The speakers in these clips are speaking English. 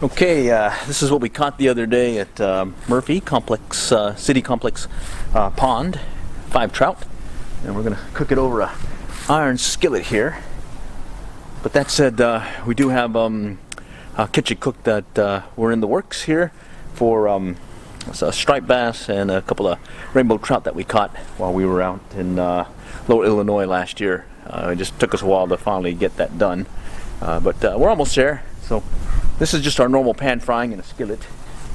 Okay, this is what we caught the other day at Murphy Complex, City Complex Pond. 5 trout, and we're gonna cook it over a iron skillet here. But that said, we do have a kitchen cook that were in the works here for a striped bass and a couple of rainbow trout that we caught while we were out in Lower Illinois last year. It just took us a while to finally get that done, but we're almost there. So this is just our normal pan frying in a skillet,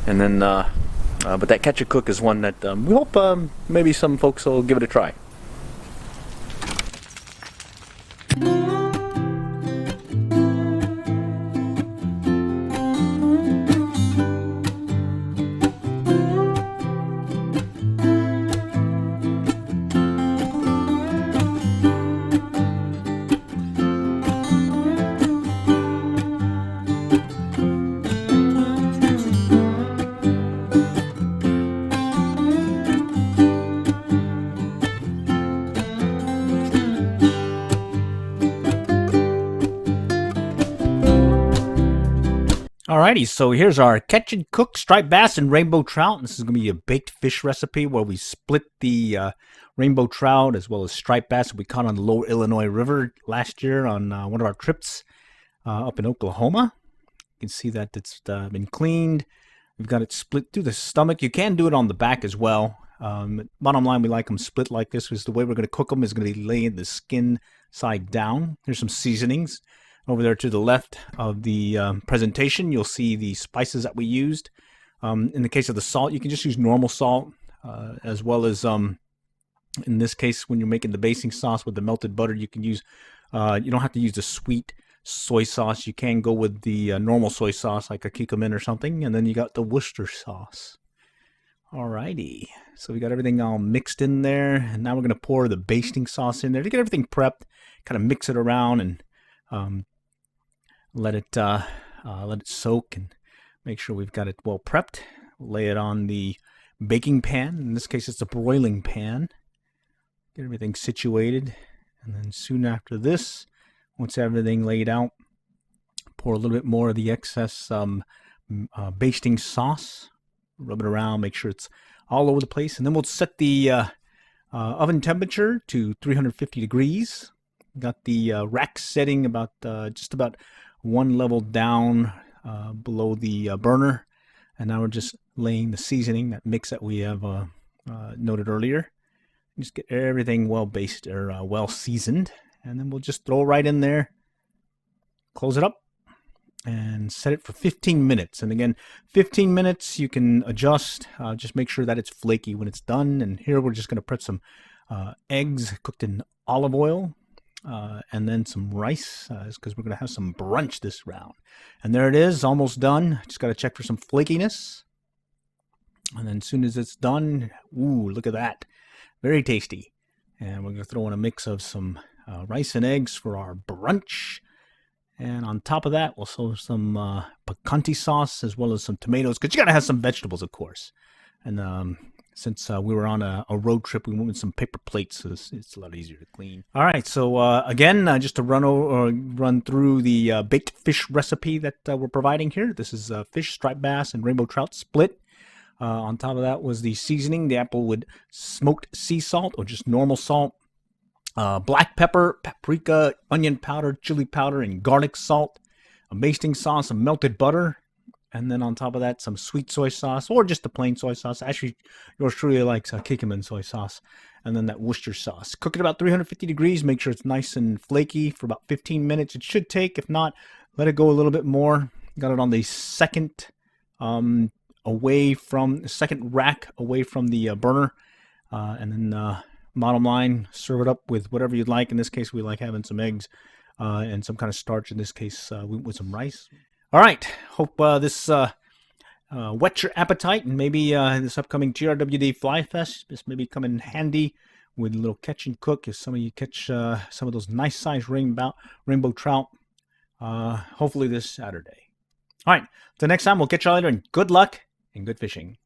and then but that catch and cook is one that we hope maybe some folks will give it a try. Alrighty, so here's our catch and cook striped bass and rainbow trout. This is going to be a baked fish recipe where we split the rainbow trout as well as striped bass that we caught on the Lower Illinois River last year on one of our trips up in Oklahoma. You can see that it's been cleaned. We've got it split through the stomach. You can do it on the back as well. Bottom line, we like them split like this. Is the way we're going to cook them is going to be laying the skin side down. Here's some seasonings. Over there to the left of the presentation, you'll see the spices that we used. In the case of the salt, you can just use normal salt, as well as, in this case, when you're making the basting sauce with the melted butter, you can use, you don't have to use the sweet soy sauce. You can go with the normal soy sauce, like a Kunan or something, and then you got the Worcester sauce. Alrighty, so we got everything all mixed in there, and now we're going to pour the basting sauce in there to get everything prepped, kind of mix it around, and let it soak and make sure we've got it well prepped. Lay it on the baking pan. In this case, it's a broiling pan. Get everything situated, and then soon after this, once everything laid out, pour a little bit more of the excess basting sauce. Rub it around, make sure it's all over the place, and then we'll set the oven temperature to 350 degrees. Got the rack setting about just about one level down below the burner, and now we're just laying the seasoning, that mix that we have noted earlier. Just get everything well basted or well seasoned, and then we'll just throw it right in there, close it up, and set it for 15 minutes. And again, 15 minutes, you can adjust, just make sure that it's flaky when it's done. And here we're just going to put some eggs cooked in olive oil, and then some rice, because we're going to have some brunch this round. And there it is, almost done. Just got to check for some flakiness. And then as soon as it's done, ooh, look at that. Very tasty. And we're going to throw in a mix of some rice and eggs for our brunch. And on top of that, we'll throw some picante sauce as well as some tomatoes, because you got to have some vegetables, of course. And since we were on a road trip, we went with some paper plates, so it's a lot easier to clean. All right, so again, just to run through the baked fish recipe that we're providing here. This is fish, striped bass, and rainbow trout split. On top of that was the seasoning, the applewood smoked sea salt, or just normal salt, black pepper, paprika, onion powder, chili powder, and garlic salt, a basting sauce, some melted butter, and then on top of that, some sweet soy sauce, or just a plain soy sauce. Actually, yours truly likes Kunan soy sauce. And then that Worcester sauce. Cook it about 350 degrees. Make sure it's nice and flaky for about 15 minutes. It should take. If not, let it go a little bit more. Got it on the second rack away from the burner. And then bottom line, serve it up with whatever you'd like. In this case, we like having some eggs and some kind of starch. In this case, with some rice. All right, hope this whets your appetite, and maybe this upcoming TRWD Flyfest, this may be coming handy with a little catch and cook if some of you catch some of those nice sized rainbow trout, hopefully this Saturday. All right, till next time, we'll catch you later, and good luck and good fishing.